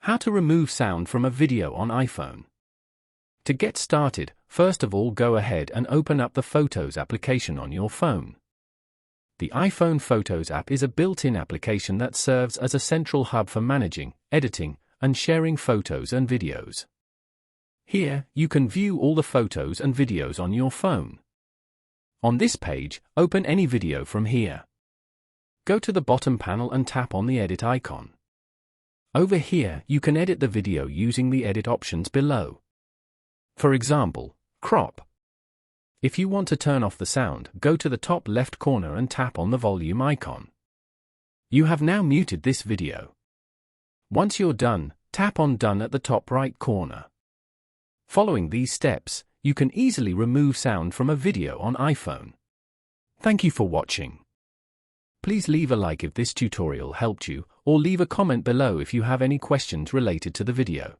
How to remove sound from a video on iPhone. To get started, first of all go ahead and open up the Photos application on your phone. The iPhone Photos app is a built-in application that serves as a central hub for managing, editing, and sharing photos and videos. Here, you can view all the photos and videos on your phone. On this page, open any video from here. Go to the bottom panel and tap on the edit icon. Over here, you can edit the video using the edit options below. For example, crop. If you want to turn off the sound, go to the top left corner and tap on the volume icon. You have now muted this video. Once you're done, tap on Done at the top right corner. Following these steps, you can easily remove sound from a video on iPhone. Thank you for watching. Please leave a like if this tutorial helped you, or leave a comment below if you have any questions related to the video.